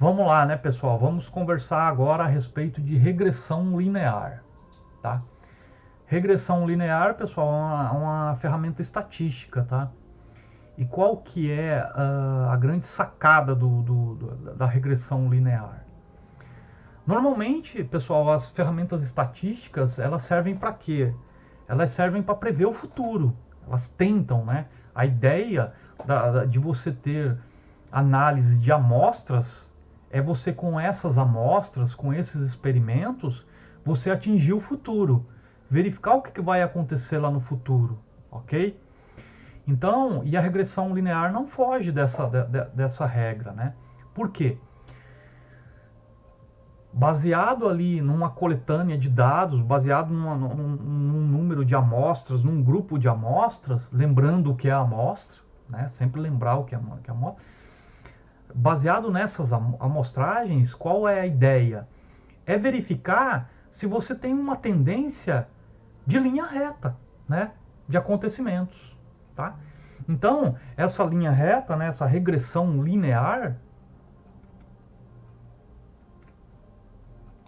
Vamos lá, né, pessoal? Vamos conversar agora a respeito de regressão linear, tá? Regressão linear, pessoal, é uma ferramenta estatística, tá? E qual que é a grande sacada da regressão linear? Normalmente, pessoal, as ferramentas estatísticas, elas servem para quê? Elas servem para prever o futuro. Elas tentam, né? A ideia de você ter análise de amostras é você, com essas amostras, com esses experimentos, você atingir o futuro, verificar o que vai acontecer lá no futuro, ok? Então, e a regressão linear não foge dessa regra, né? Por quê? Baseado ali numa coletânea de dados, baseado num número de amostras, num grupo de amostras, lembrando o que é a amostra, né? Sempre lembrar o que é a amostra. Baseado nessas amostragens, qual é a ideia? É verificar se você tem uma tendência de linha reta, né? De acontecimentos, tá? Então, essa linha reta, né? Essa regressão linear,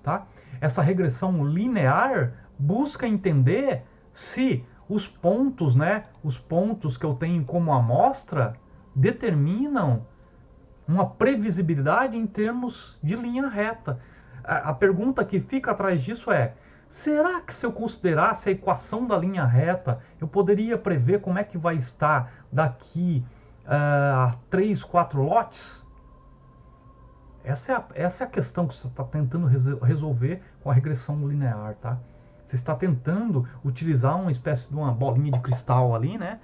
tá? Essa regressão linear busca entender se os pontos, né? Os pontos que eu tenho como amostra determinam uma previsibilidade em termos de linha reta. A pergunta que fica atrás disso é: será que se eu considerasse a equação da linha reta, eu poderia prever como é que vai estar daqui a 3, 4 lotes? Essa é a questão que você está tentando resolver com a regressão linear, tá? Você está tentando utilizar uma espécie de uma bolinha de cristal ali, né?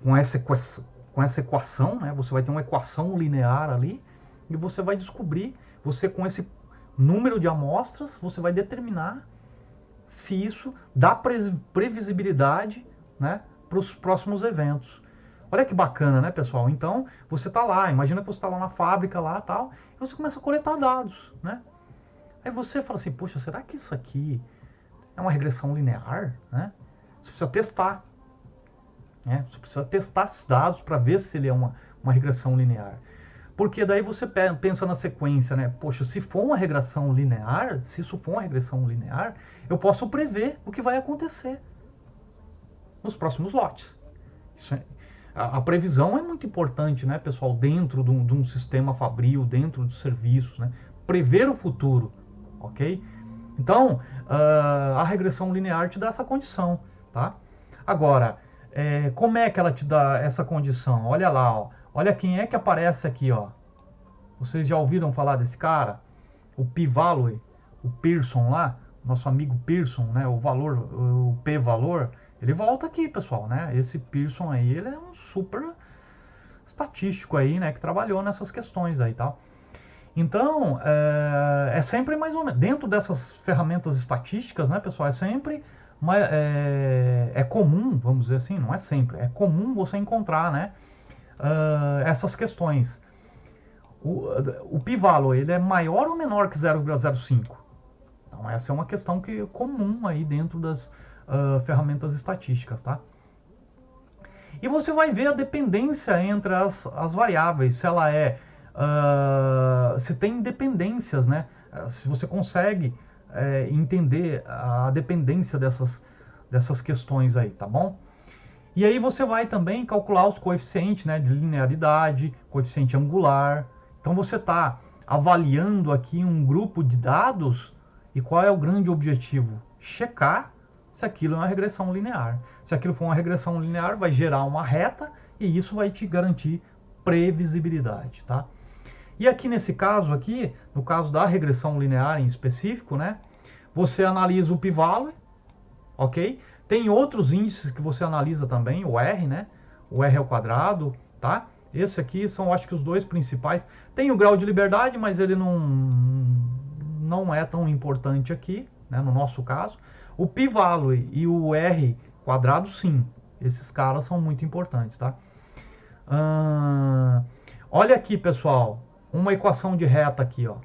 Com essa equação, né? Você vai ter uma equação linear ali e você vai descobrir, você com esse número de amostras, você vai determinar se isso dá previsibilidade, né, para os próximos eventos. Olha que bacana, né, pessoal? Então, você está lá, imagina que você está lá na fábrica lá, tal, e você começa a coletar dados, né? Aí você fala assim: poxa, será que isso aqui é uma regressão linear, né? Você precisa testar, né? Você precisa testar esses dados para ver se ele é uma regressão linear. Porque daí você pensa na sequência, né? Poxa, se for uma regressão linear, se isso for uma regressão linear, eu posso prever o que vai acontecer nos próximos lotes. Isso é, a previsão é muito importante, né, pessoal, dentro de um sistema fabril, dentro dos serviços, né? Prever o futuro, ok? Então, a regressão linear te dá essa condição, tá? Agora, como é que ela te dá essa condição? Olha lá, ó. Olha quem é que aparece aqui, ó. Vocês já ouviram falar desse cara? O P-Value, o Pearson lá, nosso amigo Pearson, né? O P-valor, ele volta aqui, pessoal, né? Esse Pearson aí, ele é um super estatístico aí, né? Que trabalhou nessas questões aí, tal. Então, é sempre mais ou menos, dentro dessas ferramentas estatísticas, né, pessoal, é sempre, é comum, vamos dizer assim, não é sempre, é comum você encontrar, né, essas questões. O p-value, ele é maior ou menor que 0,05? Então, essa é uma questão que é comum aí dentro das ferramentas estatísticas, tá? E você vai ver a dependência entre as variáveis, se ela se tem dependências, né? Se você consegue entender a dependência dessas questões aí, tá bom? E aí você vai também calcular os coeficientes, né, de linearidade, coeficiente angular. Então você está avaliando aqui um grupo de dados e qual é o grande objetivo? Checar se aquilo é uma regressão linear. Se aquilo for uma regressão linear, vai gerar uma reta e isso vai te garantir previsibilidade, tá? E aqui nesse caso aqui, no caso da regressão linear em específico, né, você analisa o p-value, ok? Tem outros índices que você analisa também, o R, né? O R ao quadrado, tá? Esse aqui são, acho que, os dois principais. Tem o grau de liberdade, mas ele não é tão importante aqui, né, no nosso caso. O p-value e o R quadrado, sim. Esses caras são muito importantes, tá? Olha aqui, pessoal, uma equação de reta aqui, ó,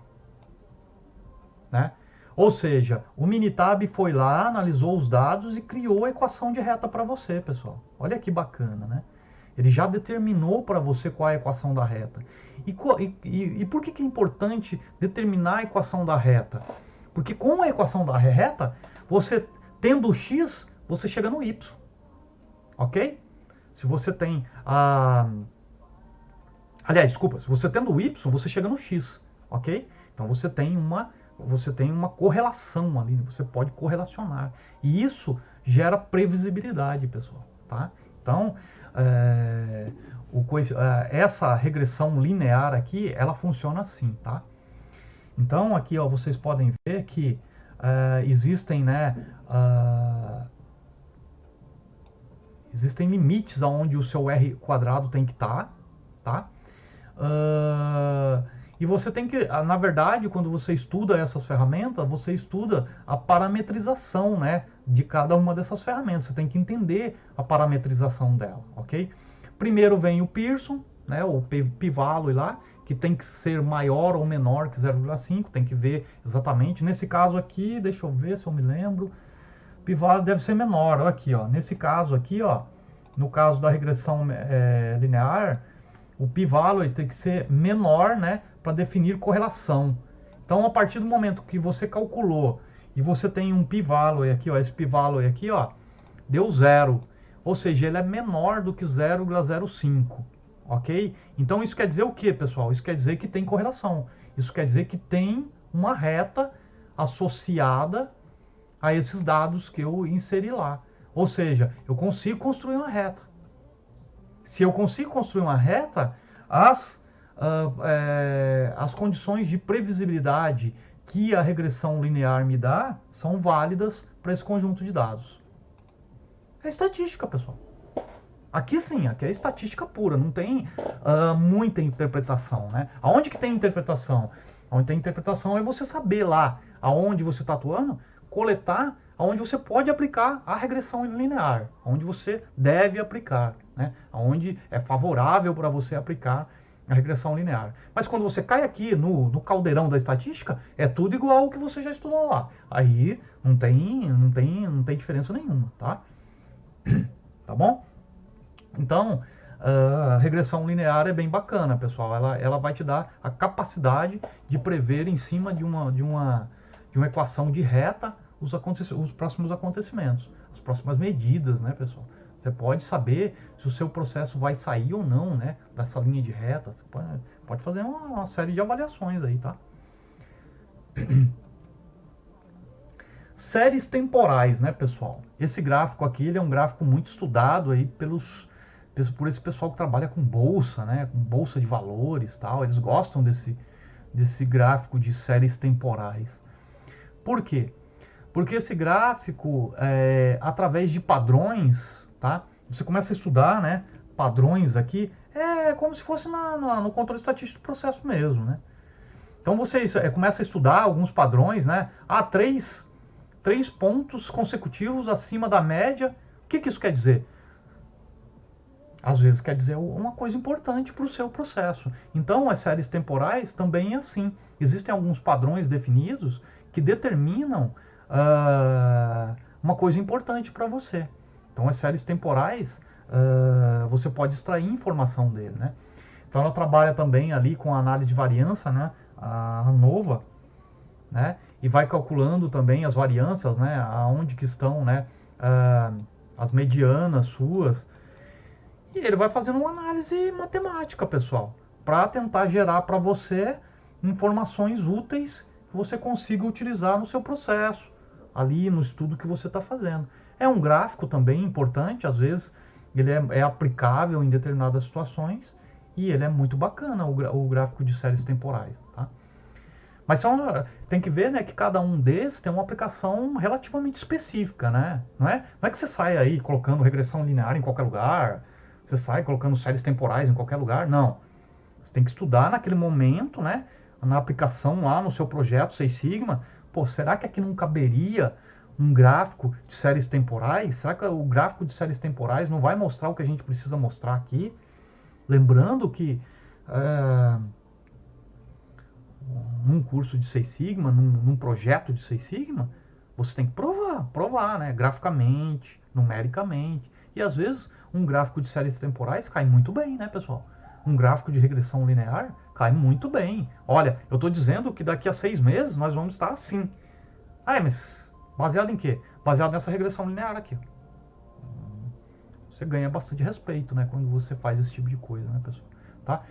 né? Ou seja, o Minitab foi lá, analisou os dados e criou a equação de reta para você, pessoal. Olha que bacana, né? Ele já determinou para você qual é a equação da reta. E por que é importante determinar a equação da reta? Porque com a equação da reta, você tendo o x, você chega no y. Ok? Se você tem a... Aliás, desculpa, se você tendo o y, você chega no x. Ok? Então você tem uma correlação ali, você pode correlacionar. E isso gera previsibilidade, pessoal. Tá? Então, essa regressão linear aqui, ela funciona assim, tá? Então, aqui ó, vocês podem ver que existem, né, existem limites aonde o seu r quadrado tem que estar, tá? E você tem que, na verdade, quando você estuda essas ferramentas, você estuda a parametrização, né, de cada uma dessas ferramentas. Você tem que entender a parametrização dela, ok? Primeiro vem o Pearson, né, o p-value lá, que tem que ser maior ou menor que 0,5, tem que ver exatamente. Nesse caso aqui, deixa eu ver se eu me lembro, p-value deve ser menor, olha aqui, ó. Nesse caso aqui, ó, no caso da regressão linear, o p-value tem que ser menor, né, para definir correlação. Então, a partir do momento que você calculou e você tem um p-value aqui, ó, esse p-value aqui, ó, deu 0. Ou seja, ele é menor do que 0,05, ok? Então, isso quer dizer o que, pessoal? Isso quer dizer que tem correlação. Isso quer dizer que tem uma reta associada a esses dados que eu inseri lá. Ou seja, eu consigo construir uma reta. Se eu consigo construir uma reta, as condições de previsibilidade que a regressão linear me dá são válidas para esse conjunto de dados. É estatística, pessoal. Aqui sim, aqui é estatística pura, não tem muita interpretação, né? Aonde que tem interpretação? Onde tem interpretação é você saber lá aonde você está atuando, coletar, aonde você pode aplicar a regressão linear, onde você deve aplicar, né? Onde é favorável para você aplicar a regressão linear. Mas quando você cai aqui no caldeirão da estatística, é tudo igual ao que você já estudou lá. Aí não tem diferença nenhuma, tá? Tá bom? Então, a regressão linear é bem bacana, pessoal. Ela vai te dar a capacidade de prever em cima de uma equação de reta os próximos acontecimentos, as próximas medidas, né, pessoal? Você pode saber se o seu processo vai sair ou não, né, dessa linha de reta. Você pode fazer uma série de avaliações aí, tá? Séries temporais, né, pessoal? Esse gráfico aqui, ele é um gráfico muito estudado aí por esse pessoal que trabalha com bolsa, né, com bolsa de valores, tal. Eles gostam desse gráfico de séries temporais. Por quê? Porque esse gráfico, através de padrões, tá? Você começa a estudar, né, padrões aqui, é como se fosse no controle estatístico do processo mesmo, né? Então você começa a estudar alguns padrões, né? Três pontos consecutivos acima da média. O que isso quer dizer? Às vezes quer dizer uma coisa importante para o seu processo. Então, as séries temporais também é assim. Existem alguns padrões definidos que determinam uma coisa importante para você. Então, as séries temporais, você pode extrair informação dele, né? Então, ela trabalha também ali com a análise de variância, né? A ANOVA, né? E vai calculando também as variâncias, né? Aonde que estão, né? As medianas suas. E ele vai fazendo uma análise matemática, pessoal, para tentar gerar para você informações úteis que você consiga utilizar no seu processo, ali no estudo que você está fazendo. É um gráfico também importante, às vezes ele é aplicável em determinadas situações e ele é muito bacana, o gráfico de séries temporais, tá? Mas tem que ver, né, que cada um desses tem uma aplicação relativamente específica, né? Não é que você sai aí colocando regressão linear em qualquer lugar, você sai colocando séries temporais em qualquer lugar, não. Você tem que estudar naquele momento, né, na aplicação lá no seu projeto Seis Sigma. Pô, será que aqui não caberia um gráfico de séries temporais? Será que o gráfico de séries temporais não vai mostrar o que a gente precisa mostrar aqui? Lembrando que num curso de Seis Sigma, num projeto de Seis Sigma, você tem que provar, né, graficamente, numericamente. E às vezes um gráfico de séries temporais cai muito bem, né, pessoal? Um gráfico de regressão linear cai muito bem. Olha, eu estou dizendo que daqui a 6 meses nós vamos estar assim. Ah, mas baseado em quê? Baseado nessa regressão linear aqui. Você ganha bastante respeito, né, quando você faz esse tipo de coisa, né, pessoal? Tá?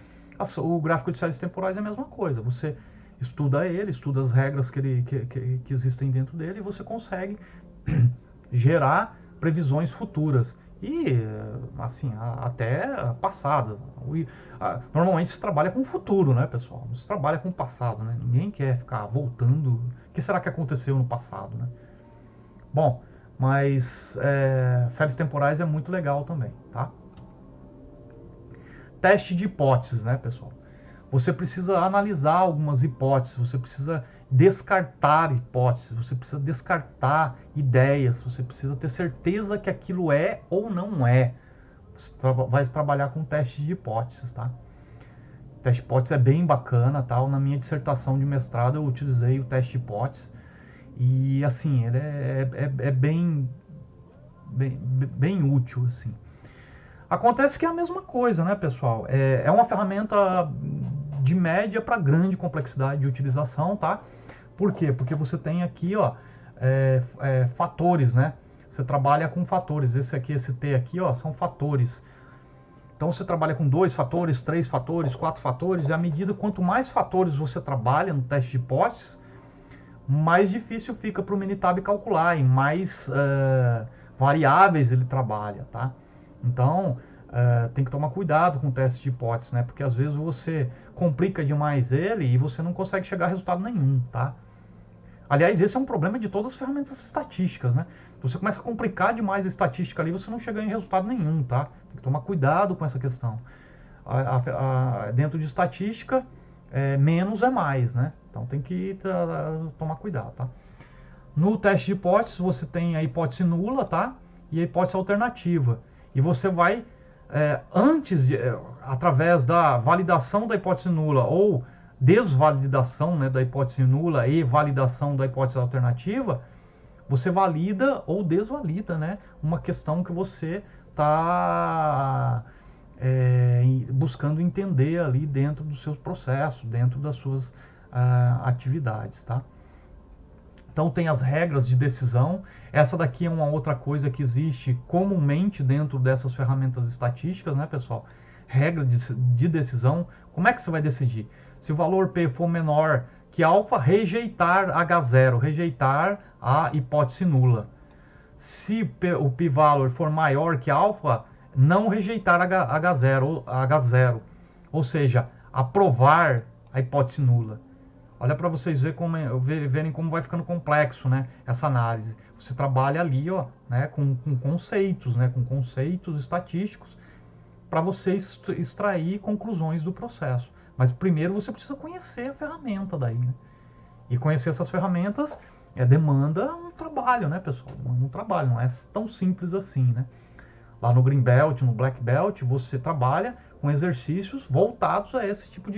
O gráfico de séries temporais é a mesma coisa. Você estuda ele, estuda as regras que existem dentro dele e você consegue gerar previsões futuras e assim até passadas. Normalmente se trabalha com o futuro, né, pessoal? Não se trabalha com o passado, né? Ninguém quer ficar voltando. O que será que aconteceu no passado, né? Bom, mas séries temporais é muito legal também, tá? Teste de hipóteses, né, pessoal? Você precisa analisar algumas hipóteses, você precisa descartar hipóteses, você precisa descartar ideias, você precisa ter certeza que aquilo é ou não é. Você vai trabalhar com teste de hipóteses, tá? O teste de hipóteses é bem bacana, tá? Na minha dissertação de mestrado eu utilizei o teste de hipóteses e assim, ele é bem útil, assim. Acontece que é a mesma coisa, né, pessoal? É uma ferramenta de média para grande complexidade de utilização, tá? Por quê? Porque você tem aqui, ó, fatores, né? Você trabalha com fatores. Esse T aqui, ó, são fatores. Então você trabalha com 2 fatores, 3 fatores, 4 fatores, e à medida quanto mais fatores você trabalha no teste de hipóteses, mais difícil fica para o Minitab calcular e mais variáveis ele trabalha, tá? Então, tem que tomar cuidado com o teste de hipóteses, né? Porque às vezes você complica demais ele e você não consegue chegar a resultado nenhum, tá? Aliás, esse é um problema de todas as ferramentas estatísticas, né? Você começa a complicar demais a estatística ali, você não chega em resultado nenhum, tá? Tem que tomar cuidado com essa questão. Dentro de estatística, menos é mais, né? Então tem que tomar cuidado, tá? No teste de hipóteses, você tem a hipótese nula, tá? E a hipótese alternativa. E você vai, através da validação da hipótese nula ou desvalidação, né, da hipótese nula e validação da hipótese alternativa, você valida ou desvalida, né, uma questão que você está buscando entender ali dentro dos seus processos, dentro das suas atividades, tá? Então tem as regras de decisão. Essa daqui é uma outra coisa que existe comumente dentro dessas ferramentas estatísticas, né, pessoal? Regra de decisão. Como é que você vai decidir? Se o valor P for menor que alfa, rejeitar H0, rejeitar a hipótese nula. Se o p-valor for maior que alfa, não rejeitar H0, ou seja, aprovar a hipótese nula. Olha para vocês verem como vai ficando complexo, né, essa análise. Você trabalha ali, ó, né, com conceitos, né, com conceitos estatísticos para você extrair conclusões do processo. Mas primeiro você precisa conhecer a ferramenta daí, né? E conhecer essas ferramentas demanda um trabalho, né, pessoal? Demanda um trabalho, não é tão simples assim, né? Lá no Green Belt, no Black Belt, você trabalha com exercícios voltados a esse tipo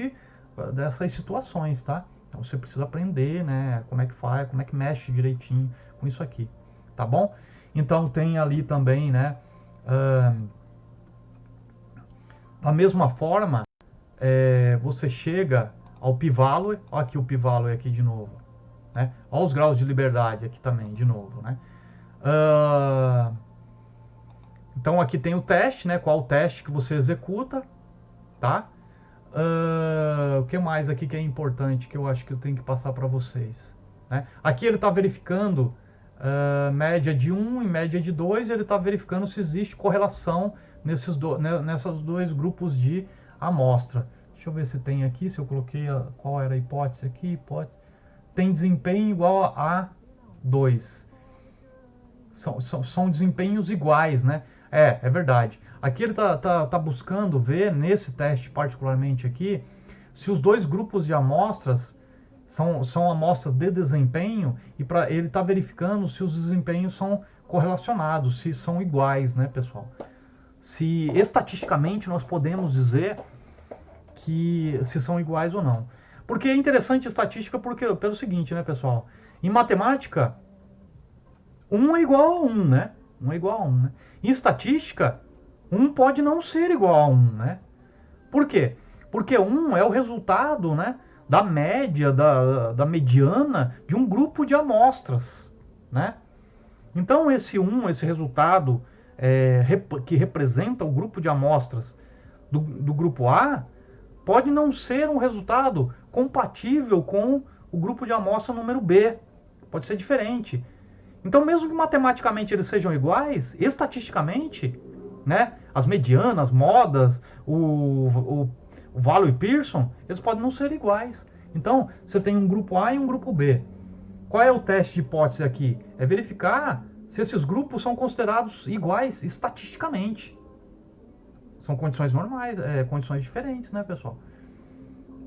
dessas situações, tá? Então você precisa aprender, né, como é que faz, como é que mexe direitinho com isso aqui, tá bom? Então tem ali também, né, da mesma forma, você chega ao p-value, olha aqui o p-value aqui de novo, né? Olha os graus de liberdade aqui também, de novo, né? Então aqui tem o teste, né? Qual o teste que você executa, tá? O que mais aqui que é importante que eu acho que eu tenho que passar para vocês, né? Aqui ele está verificando média de 1 e média de 2, ele está verificando se existe correlação nesses dois grupos de amostra. Deixa eu ver se tem aqui, se eu coloquei qual era a hipótese aqui, tem desempenho igual a 2. São desempenhos iguais, né? É verdade. Aqui ele tá buscando ver, nesse teste particularmente aqui, se os dois grupos de amostras são amostras de desempenho, e ele está verificando se os desempenhos são correlacionados, se são iguais, né, pessoal? Se estatisticamente nós podemos dizer que se são iguais ou não. Porque é interessante estatística pelo seguinte, né, pessoal? Em matemática, 1 é igual a 1, né? 1 é igual a 1, né? Em estatística, 1 pode não ser igual a 1, né? Por quê? Porque 1 é o resultado, né, da média, da mediana de um grupo de amostras, né? Então esse resultado que representa o grupo de amostras do grupo A, pode não ser um resultado compatível com o grupo de amostra número B. Pode ser diferente. Então, mesmo que matematicamente eles sejam iguais, estatisticamente, né, as medianas, modas, o Value e Pearson, eles podem não ser iguais. Então, você tem um grupo A e um grupo B. Qual é o teste de hipótese aqui? É verificar se esses grupos são considerados iguais estatisticamente. São condições normais, condições diferentes, né, pessoal?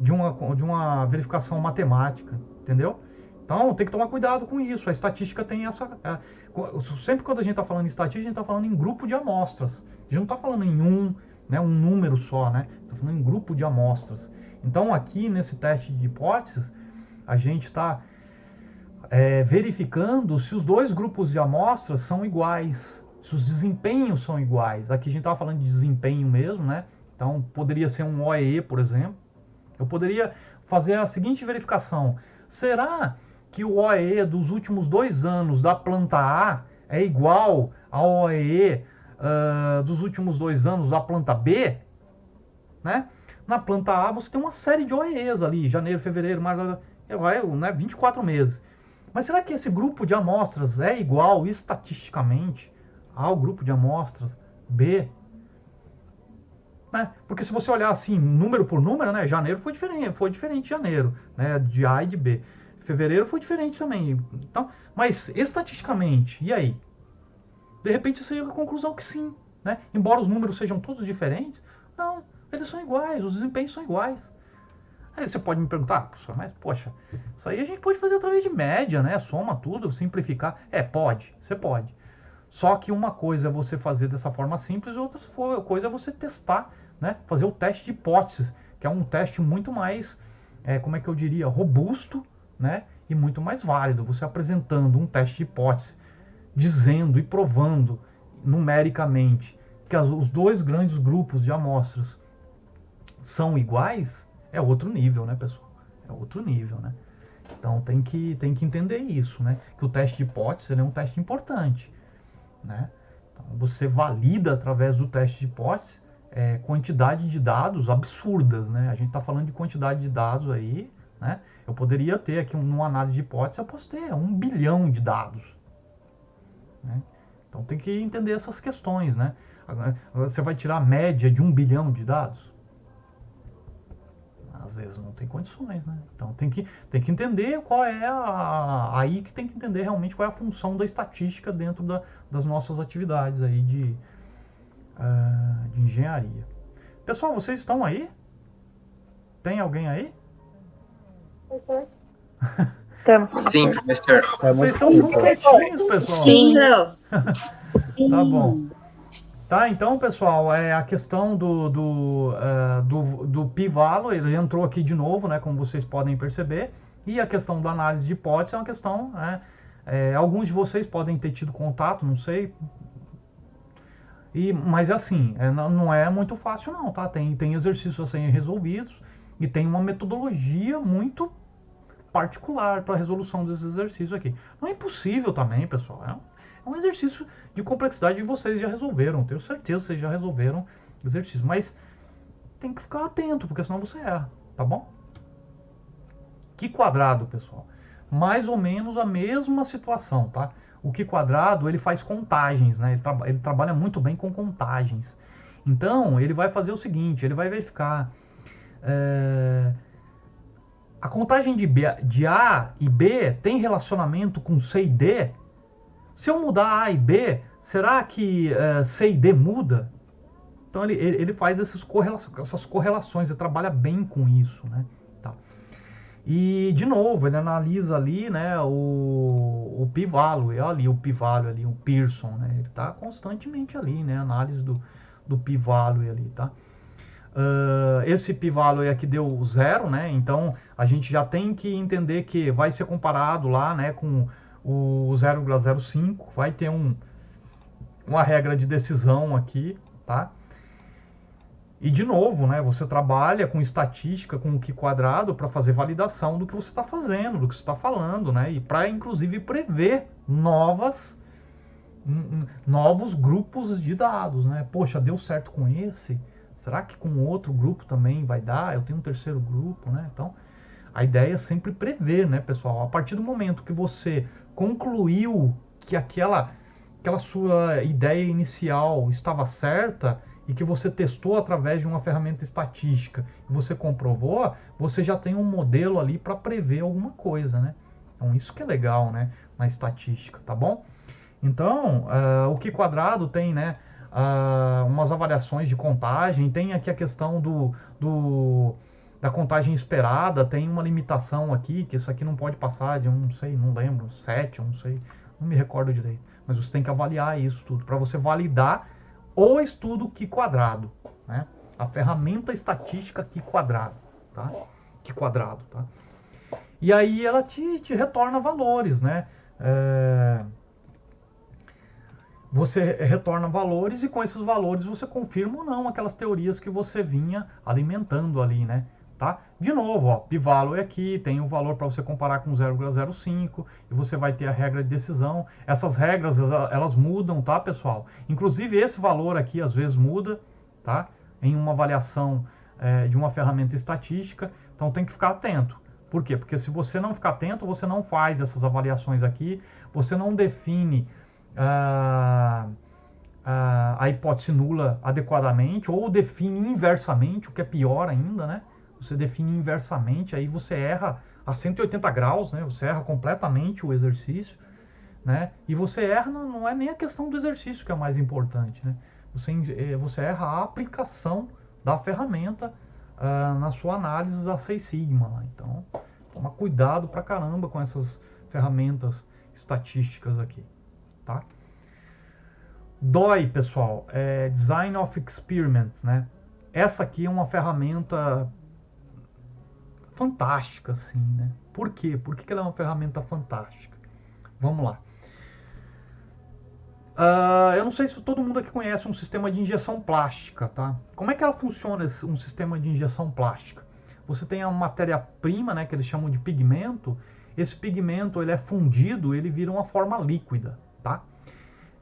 De uma verificação matemática, entendeu? Então, tem que tomar cuidado com isso. A estatística tem essa... sempre quando a gente está falando em estatística, a gente está falando em grupo de amostras. A gente não está falando em um número só, né? Está falando em grupo de amostras. Então, aqui nesse teste de hipóteses, a gente está verificando se os dois grupos de amostras são iguais, se os desempenhos são iguais. Aqui a gente estava falando de desempenho mesmo, né? Então, poderia ser um OEE, por exemplo. Eu poderia fazer a seguinte verificação. Será que o OEE dos últimos 2 anos da planta A é igual ao OEE dos últimos 2 anos da planta B? Né? Na planta A você tem uma série de OEEs ali, janeiro, fevereiro, março, 24 meses. Mas será que esse grupo de amostras é igual estatisticamente ao grupo de amostras B? Né? Porque se você olhar assim, número por número, né, janeiro foi diferente de janeiro, né, de A e de B. Fevereiro foi diferente também. Então, mas estatisticamente, e aí? De repente você chega à conclusão que sim, né? Embora os números sejam todos diferentes, não, eles são iguais, os desempenhos são iguais. Aí você pode me perguntar, professor, mas poxa, isso aí a gente pode fazer através de média, né? Soma tudo, simplificar. Pode, você pode. Só que uma coisa é você fazer dessa forma simples e outra coisa é você testar, né? Fazer o teste de hipóteses, que é um teste muito mais, como é que eu diria, robusto, né? E muito mais válido. Você apresentando um teste de hipótese, dizendo e provando numericamente que os dois grandes grupos de amostras são iguais, é outro nível, né, pessoal? É outro nível, né? Então tem que entender isso, né? Que o teste de hipótese é um teste importante, né? Então, você valida através do teste de hipótese quantidade de dados absurdas, né? A gente está falando de quantidade de dados aí, né? Eu poderia ter aqui numa análise de hipótese, eu posso ter 1 bilhão de dados, né? Então tem que entender essas questões, né? Agora, você vai tirar a média de 1 bilhão de dados? Às vezes não tem condições, né? Então tem que entender qual é aí que tem que entender realmente qual é a função da estatística dentro das nossas atividades aí de engenharia. Pessoal, vocês estão aí? Tem alguém aí? Professor? Sim, professor. Vocês estão muito quietinhos, pessoal. Sim, não. Tá bom. Tá, então, pessoal, a questão do p-value, ele entrou aqui de novo, né, como vocês podem perceber, e a questão da análise de hipótese é uma questão, né, alguns de vocês podem ter tido contato, não sei, mas assim, não é muito fácil não, tá? Tem exercícios a serem resolvidos e tem uma metodologia muito particular para a resolução desses exercícios aqui. Não é impossível também, pessoal, é um exercício de complexidade que vocês já resolveram. Tenho certeza que vocês já resolveram exercício. Mas tem que ficar atento, porque senão você erra. Tá bom? Qi quadrado, pessoal. Mais ou menos a mesma situação, tá? O Qi quadrado, ele faz contagens, né? Ele trabalha muito bem com contagens. Então, ele vai fazer o seguinte, ele vai verificar... a contagem de A e B tem relacionamento com C e D? Se eu mudar A e B, será que C e D muda? Então ele faz essas correlações, ele trabalha bem com isso, né? Tá. E de novo, ele analisa ali, né, o p-value, ali o p-value ali, o Pearson, né? Ele está constantemente ali, né, análise do p-value ali, tá? Esse p-value aqui deu 0, né? Então a gente já tem que entender que vai ser comparado lá, né, com o 0,05, vai ter uma regra de decisão aqui, tá? E de novo, né, você trabalha com estatística, com o Q quadrado para fazer validação do que você está fazendo, do que você está falando, né? E para inclusive prever novos grupos de dados, né? Poxa, deu certo com esse, será que com outro grupo também vai dar? Eu tenho um terceiro grupo, né? Então, a ideia é sempre prever, né, pessoal? A partir do momento que você concluiu que aquela sua ideia inicial estava certa e que você testou através de uma ferramenta estatística e você comprovou, você já tem um modelo ali para prever alguma coisa, né? Então, isso que é legal, né, na estatística, tá bom? Então, o Q quadrado tem, né, umas avaliações de contagem, tem aqui a questão da contagem esperada, tem uma limitação aqui, que isso aqui não pode passar de, não sei, não lembro, 7, eu não sei, não me recordo direito. Mas você tem que avaliar isso tudo, para você validar o estudo Q quadrado, né? A ferramenta estatística Q quadrado, tá? Q quadrado, tá? E aí ela te retorna valores, né? Você retorna valores e com esses valores você confirma ou não aquelas teorias que você vinha alimentando ali, né? Tá? De novo, ó, p-value aqui, tem o valor para você comparar com 0,05 e você vai ter a regra de decisão. Essas regras, elas mudam, tá, pessoal? Inclusive esse valor aqui às vezes muda, tá? Em uma avaliação de uma ferramenta estatística, então tem que ficar atento. Por quê? Porque se você não ficar atento, você não faz essas avaliações aqui, você não define a hipótese nula adequadamente, ou define inversamente, o que é pior ainda, né? Você define inversamente, aí você erra a 180 graus, né? Você erra completamente o exercício, né? E você erra, não é nem a questão do exercício que é mais importante, né? Você erra a aplicação da ferramenta na sua análise da Seis Sigma. Lá. Então, toma cuidado pra caramba com essas ferramentas estatísticas aqui, tá? DOI, pessoal, é Design of Experiments, né? Essa aqui é uma ferramenta fantástica, assim, né? Por quê? Por que ela é uma ferramenta fantástica? Vamos lá. Eu não sei se todo mundo aqui conhece um sistema de injeção plástica, tá? Como é que ela funciona, um sistema de injeção plástica? Você tem a matéria-prima, né, que eles chamam de pigmento. Esse pigmento, ele é fundido, ele vira uma forma líquida, tá?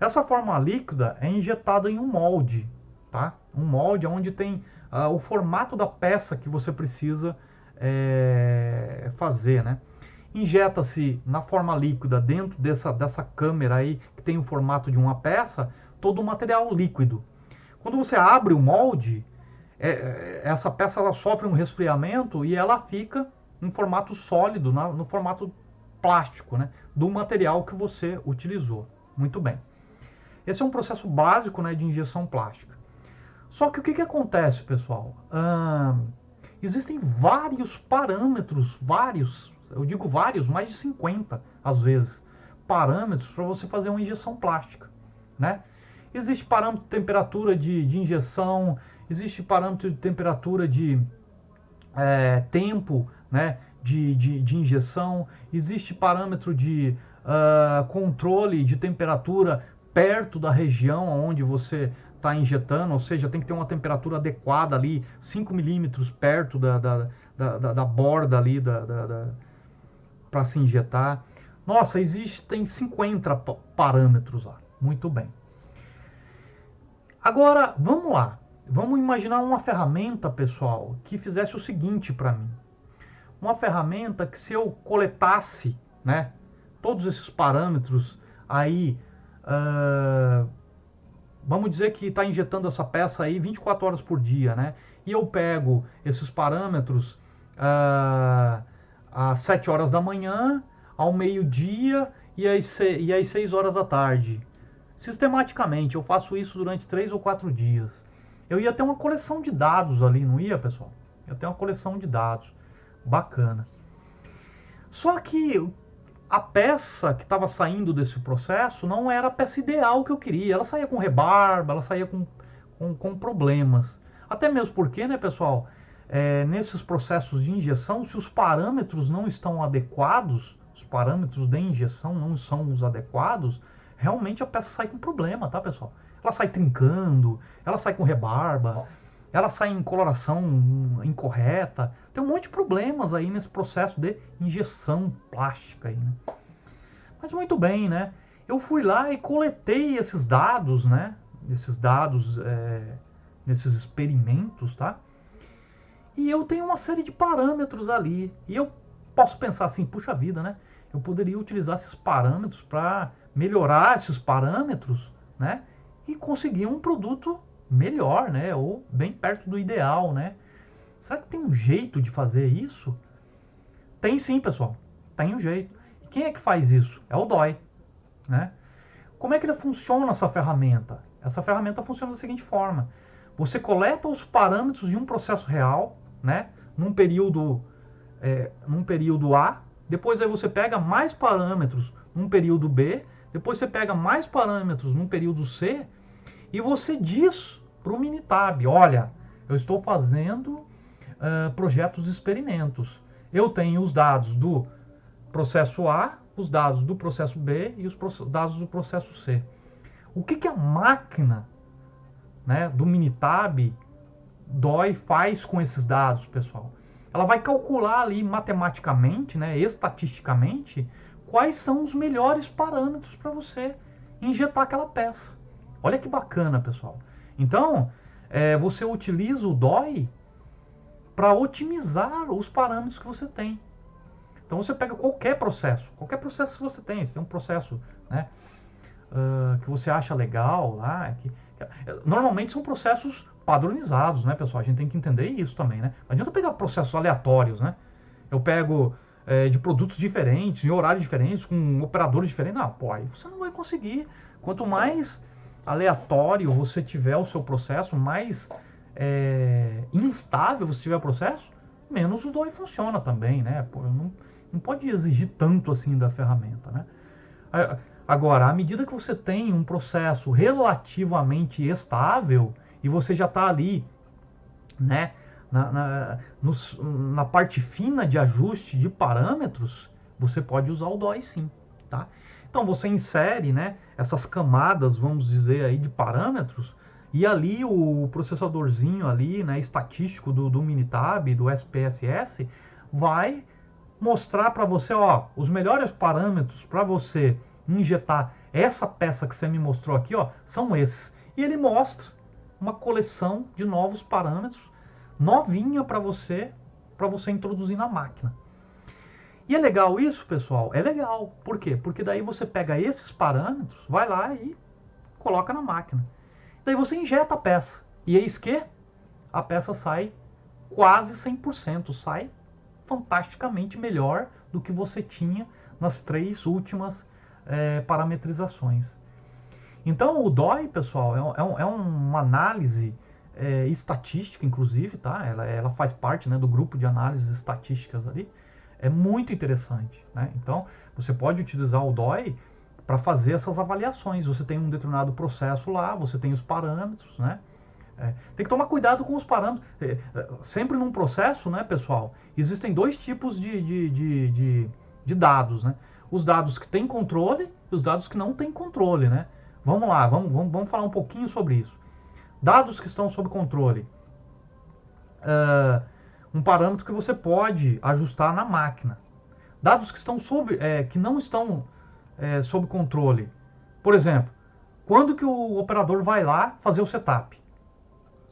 Essa forma líquida é injetada em um molde, tá? Um molde onde tem o formato da peça que você precisa fazer, né? Injeta-se na forma líquida dentro dessa câmera aí que tem o formato de uma peça, todo o material líquido. Quando você abre o molde, essa peça ela sofre um resfriamento e ela fica em formato sólido, no formato plástico, né? Do material que você utilizou. Muito bem. Esse é um processo básico, né, de injeção plástica. Só que o que acontece, pessoal? Existem vários parâmetros, eu digo vários, mais de 50 às vezes, parâmetros para você fazer uma injeção plástica, né? Existe parâmetro de temperatura de injeção, existe parâmetro de temperatura de tempo, né, de injeção, existe parâmetro de controle de temperatura perto da região onde você está injetando, ou seja, tem que ter uma temperatura adequada ali, 5 milímetros perto da borda ali para se injetar. Nossa, existem 50 parâmetros lá. Muito bem. Agora, vamos lá. Vamos imaginar uma ferramenta, pessoal, que fizesse o seguinte para mim. Uma ferramenta que se eu coletasse, né, todos esses parâmetros aí, vamos dizer que está injetando essa peça aí 24 horas por dia, né? E eu pego esses parâmetros às 7 horas da manhã, ao meio-dia e às 6 horas da tarde. Sistematicamente, eu faço isso durante 3 ou 4 dias. Eu ia ter uma coleção de dados ali, não ia, pessoal? Eu tenho uma coleção de dados. Bacana. Só que a peça que estava saindo desse processo não era a peça ideal que eu queria. Ela saía com rebarba, ela saía com problemas. Até mesmo porque, né, pessoal, nesses processos de injeção, se os parâmetros não estão adequados, os parâmetros de injeção não são os adequados, realmente a peça sai com problema, tá, pessoal? Ela sai trincando, ela sai com rebarba, ela sai em coloração incorreta. Tem um monte de problemas aí nesse processo de injeção plástica aí, né? Mas muito bem, né? Eu fui lá e coletei esses dados, né? Esses dados, nesses experimentos, tá? E eu tenho uma série de parâmetros ali. E eu posso pensar assim, puxa vida, né? Eu poderia utilizar esses parâmetros para melhorar esses parâmetros, né? E conseguir um produto melhor, né? Ou bem perto do ideal, né? Será que tem um jeito de fazer isso? Tem sim, pessoal. Tem um jeito. E quem é que faz isso? É o DOI, né? Como é que ele funciona, essa ferramenta? Essa ferramenta funciona da seguinte forma. Você coleta os parâmetros de um processo real, né? Num período A. Depois aí você pega mais parâmetros num período B. Depois você pega mais parâmetros num período C. E você diz para o Minitab, olha, eu estou fazendo projetos de experimentos. Eu tenho os dados do processo A, os dados do processo B e os dados do processo C. O que a máquina, né, do Minitab DOI faz com esses dados, pessoal? Ela vai calcular ali matematicamente, né, estatisticamente, quais são os melhores parâmetros para você injetar aquela peça. Olha que bacana, pessoal. Então, você utiliza o DOI para otimizar os parâmetros que você tem. Então você pega qualquer processo que você tem um processo, né, que você acha legal lá, normalmente são processos padronizados, né, pessoal? A gente tem que entender isso também, né? Não adianta pegar processos aleatórios, né? Eu pego de produtos diferentes, em horários diferentes, com operadores diferentes. Não, pô, aí você não vai conseguir. Quanto mais aleatório você tiver o seu processo, mais instável você tiver o processo, menos o DOI funciona também, né? Pô, não pode exigir tanto assim da ferramenta, né? Agora, à medida que você tem um processo relativamente estável e você já está ali, né, na parte fina de ajuste de parâmetros, você pode usar o DOI sim, tá? Então você insere, né, essas camadas, vamos dizer aí, de parâmetros, e ali o processadorzinho ali, né, estatístico do Minitab, do SPSS, vai mostrar para você, ó, os melhores parâmetros para você injetar essa peça que você me mostrou aqui, ó, são esses. E ele mostra uma coleção de novos parâmetros, novinha para você introduzir na máquina. E é legal isso, pessoal? É legal. Por quê? Porque daí você pega esses parâmetros, vai lá e coloca na máquina. Daí você injeta a peça. E eis que a peça sai quase 100%, sai fantasticamente melhor do que você tinha nas 3 últimas parametrizações. Então o DOI, pessoal, é uma análise estatística, inclusive, tá? Ela faz parte, né, do grupo de análises estatísticas ali. É muito interessante, né? Então você pode utilizar o DOI para fazer essas avaliações. Você tem um determinado processo lá, você tem os parâmetros, né? Tem que tomar cuidado com os parâmetros. Sempre num processo, né, pessoal, existem 2 tipos de dados, né? Os dados que têm controle e os dados que não têm controle, né? Vamos lá, vamos falar um pouquinho sobre isso. Dados que estão sob controle. Um parâmetro que você pode ajustar na máquina. Dados que estão que não estão sob controle. Por exemplo, quando que o operador vai lá fazer o setup?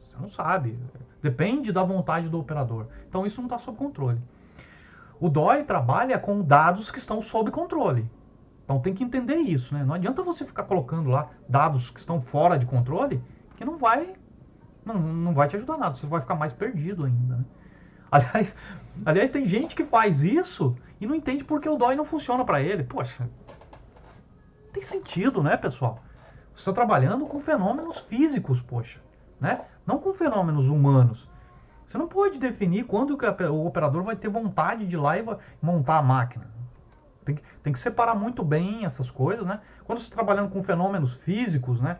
Você não sabe. Depende da vontade do operador. Então isso não está sob controle. O DOI trabalha com dados que estão sob controle. Então tem que entender isso, né? Não adianta você ficar colocando lá dados que estão fora de controle, que não vai te ajudar nada. Você vai ficar mais perdido ainda, né? Aliás, tem gente que faz isso e não entende porque o DOI não funciona para ele. Poxa, tem sentido, né, pessoal? Você está trabalhando com fenômenos físicos, poxa, né? Não com fenômenos humanos. Você não pode definir quando o operador vai ter vontade de ir lá e montar a máquina. Tem que separar muito bem essas coisas, né? Quando você está trabalhando com fenômenos físicos, né?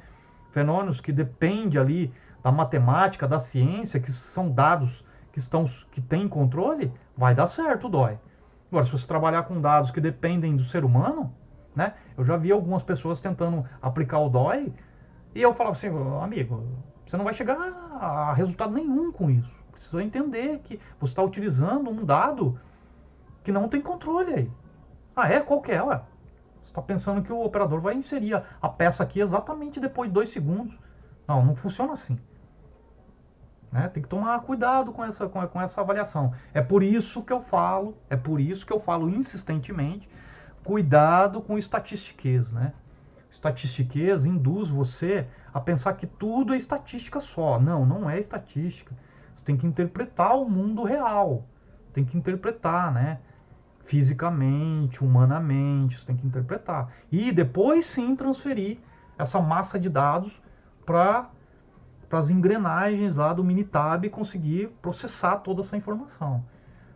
Fenômenos que dependem ali da matemática, da ciência, que são dados que têm controle, vai dar certo o DOI. Agora, se você trabalhar com dados que dependem do ser humano, né? Eu já vi algumas pessoas tentando aplicar o DOI e eu falava assim, amigo, você não vai chegar a resultado nenhum com isso. Precisa entender que você está utilizando um dado que não tem controle aí. Ah, é? Qual que é? Ué? Você está pensando que o operador vai inserir a peça aqui exatamente depois de 2 segundos. Não, não funciona assim. Né? Tem que tomar cuidado com essa avaliação. É por isso que eu falo insistentemente, cuidado com estatistiquez, né? Estatistiquez induz você a pensar que tudo é estatística só. Não, não é estatística. Você tem que interpretar o mundo real. Tem que interpretar, né? Fisicamente, humanamente, você tem que interpretar. E depois sim transferir essa massa de dados para as engrenagens lá do Minitab e conseguir processar toda essa informação.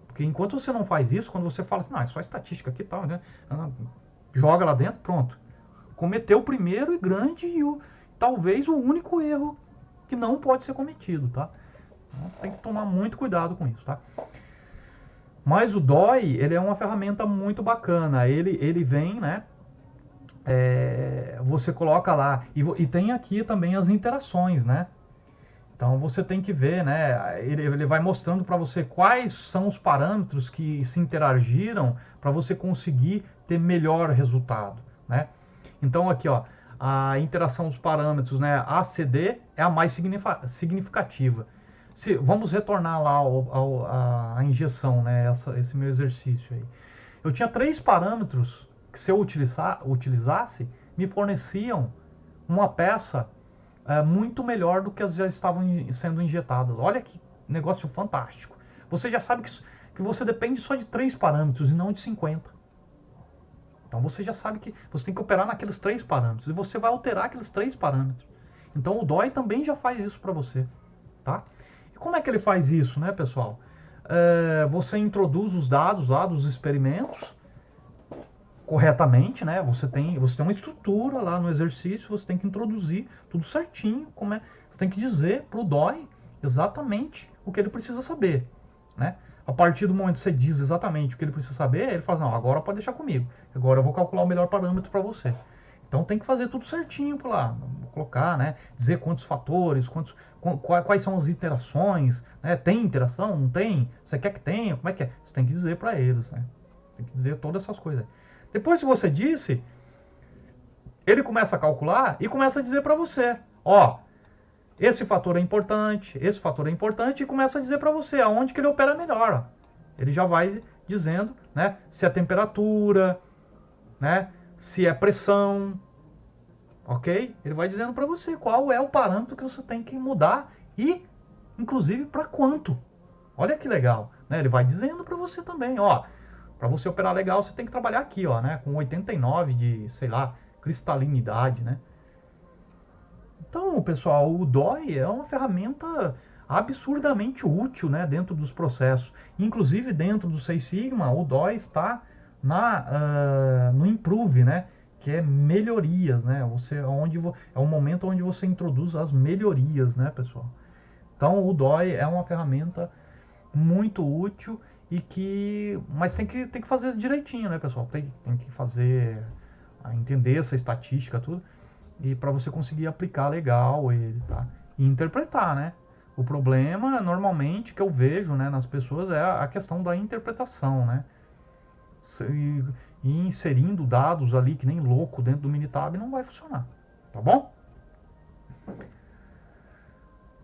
Porque enquanto você não faz isso, quando você fala assim, é só estatística aqui e tal, né? Joga lá dentro, pronto. Cometeu o primeiro e grande e talvez o único erro que não pode ser cometido, tá? Então, tem que tomar muito cuidado com isso, tá? Mas o DOI, ele é uma ferramenta muito bacana. Ele vem, né? Você coloca lá e tem aqui também as interações, né? Então você tem que ver, né? Ele vai mostrando para você quais são os parâmetros que se interagiram para você conseguir ter melhor resultado, né? Então aqui, ó, a interação dos parâmetros, né? ACD é a mais significativa. Vamos retornar lá a injeção, né? Esse meu exercício aí. Eu tinha 3 parâmetros que, se eu utilizasse, me forneciam uma peça muito melhor do que as já estavam sendo injetadas. Olha que negócio fantástico. Você já sabe que você depende só de 3 parâmetros e não de 50. Então você já sabe que você tem que operar naqueles 3 parâmetros. E você vai alterar aqueles 3 parâmetros. Então o DOI também já faz isso para você. Tá? E como é que ele faz isso, né, pessoal? Você introduz os dados lá dos experimentos corretamente, né? Você tem uma estrutura lá no exercício, você tem que introduzir tudo certinho, você tem que dizer para o DOI exatamente o que ele precisa saber, né? A partir do momento que você diz exatamente o que ele precisa saber, ele fala, não, agora pode deixar comigo, agora eu vou calcular o melhor parâmetro para você. Então tem que fazer tudo certinho por lá, colocar, né? Dizer quantos fatores, quais são as interações, né? Tem interação, não tem? Você quer que tenha? Como é que é? Você tem que dizer para eles, né? Tem que dizer todas essas coisas. Depois que você disse, ele começa a calcular e começa a dizer para você, ó, esse fator é importante e começa a dizer para você aonde que ele opera melhor. Ó. Ele já vai dizendo, né, se é temperatura, né, se é pressão, ok? Ele vai dizendo para você qual é o parâmetro que você tem que mudar e, inclusive, para quanto. Olha que legal, né? Ele vai dizendo para você também, ó, para você operar legal, você tem que trabalhar aqui, ó, né? Com 89 de, sei lá, cristalinidade, né? Então, pessoal, o DOI é uma ferramenta absurdamente útil, né? Dentro dos processos. Inclusive, dentro do Six Sigma, o DOI está no Improve, né? Que é melhorias, né? É o momento onde você introduz as melhorias, né, pessoal? Então, o DOI é uma ferramenta muito útil mas tem que fazer direitinho, né, pessoal? Tem que fazer, entender essa estatística, tudo, e para você conseguir aplicar legal ele, tá? E interpretar, né? O problema, normalmente, que eu vejo, né, nas pessoas é a questão da interpretação, né? E inserindo dados ali que nem louco dentro do Minitab não vai funcionar, tá bom?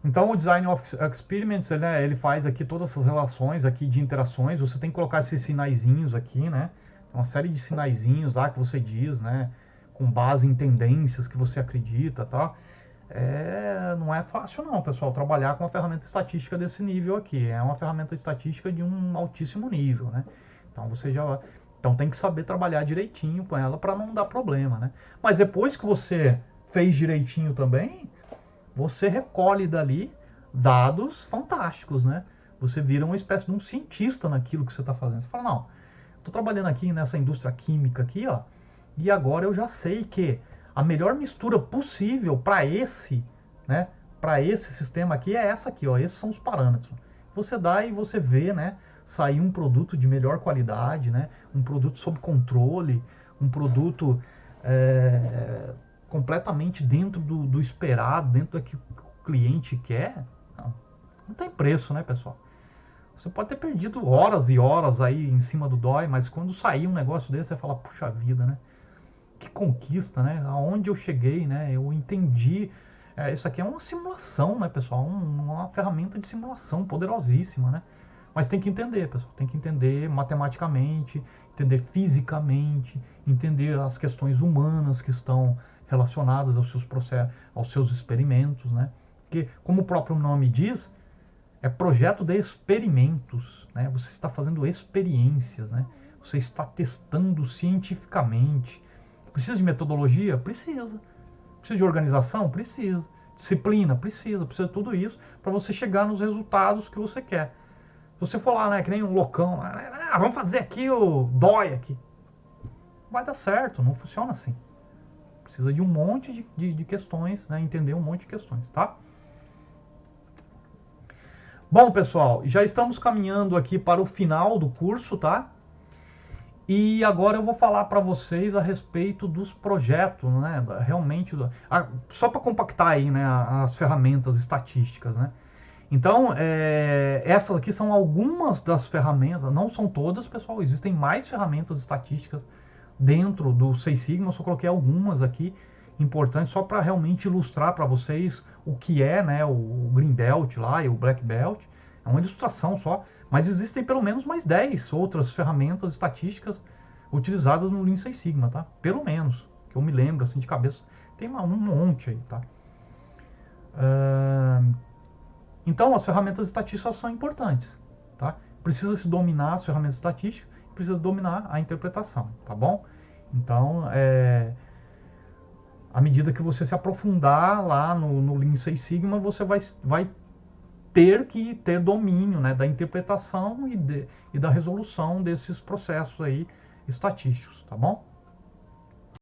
Então o Design of Experiments, ele faz aqui todas essas relações aqui de interações. Você tem que colocar esses sinaizinhos aqui, né? Uma série de sinaizinhos lá que você diz, né? Com base em tendências que você acredita, tá? Não é fácil não, pessoal, trabalhar com uma ferramenta estatística desse nível aqui. É uma ferramenta estatística de um altíssimo nível, né? Então tem que saber trabalhar direitinho com ela para não dar problema, né? Mas depois que você fez direitinho também, você recolhe dali dados fantásticos, né? Você vira uma espécie de um cientista naquilo que você está fazendo. Você fala, não, estou trabalhando aqui nessa indústria química aqui, ó, e agora eu já sei que a melhor mistura possível para né, para esse sistema aqui é essa aqui, ó, esses são os parâmetros. Você dá e você vê, né, sair um produto de melhor qualidade, né, um produto sob controle, um produto completamente dentro do esperado, dentro do que o cliente quer, não tem preço, né, pessoal? Você pode ter perdido horas e horas aí em cima do DOI, mas quando sair um negócio desse, você fala, puxa vida, né? Que conquista, né? Aonde eu cheguei, né? Eu entendi. Isso aqui é uma simulação, né, pessoal? Uma ferramenta de simulação poderosíssima, né? Mas tem que entender, pessoal. Tem que entender matematicamente, entender fisicamente, entender as questões humanas que estão relacionadas aos seus processos, aos seus experimentos, né? Porque, como o próprio nome diz, é projeto de experimentos, né? Você está fazendo experiências, né? Você está testando cientificamente. Precisa de metodologia? Precisa. Precisa de organização? Precisa. Disciplina? Precisa. Precisa de tudo isso para você chegar nos resultados que você quer. Se você for lá, né, que nem um loucão, vamos fazer aqui o DOI aqui. Não vai dar certo, não funciona assim. Precisa de um monte de questões, né, entender um monte de questões, tá? Bom, pessoal, já estamos caminhando aqui para o final do curso, tá? E agora eu vou falar para vocês a respeito dos projetos, né? Realmente, só para compactar aí, né, as ferramentas estatísticas, né? Então, essas aqui são algumas das ferramentas, não são todas, pessoal, existem mais ferramentas estatísticas dentro do Seis Sigma, eu só coloquei algumas aqui importantes só para realmente ilustrar para vocês o que é, né, o Green Belt lá e o Black Belt. É uma ilustração só, mas existem pelo menos mais 10 outras ferramentas estatísticas utilizadas no Lean Six Sigma, tá? Pelo menos, que eu me lembro assim de cabeça, tem um monte aí, tá? Então, as ferramentas estatísticas são importantes, tá? Precisa se dominar as ferramentas estatísticas, precisa dominar a interpretação, tá bom? Então, à medida que você se aprofundar lá no Lean Six Sigma, você vai ter que ter domínio, né, da interpretação e da resolução desses processos aí estatísticos, tá bom?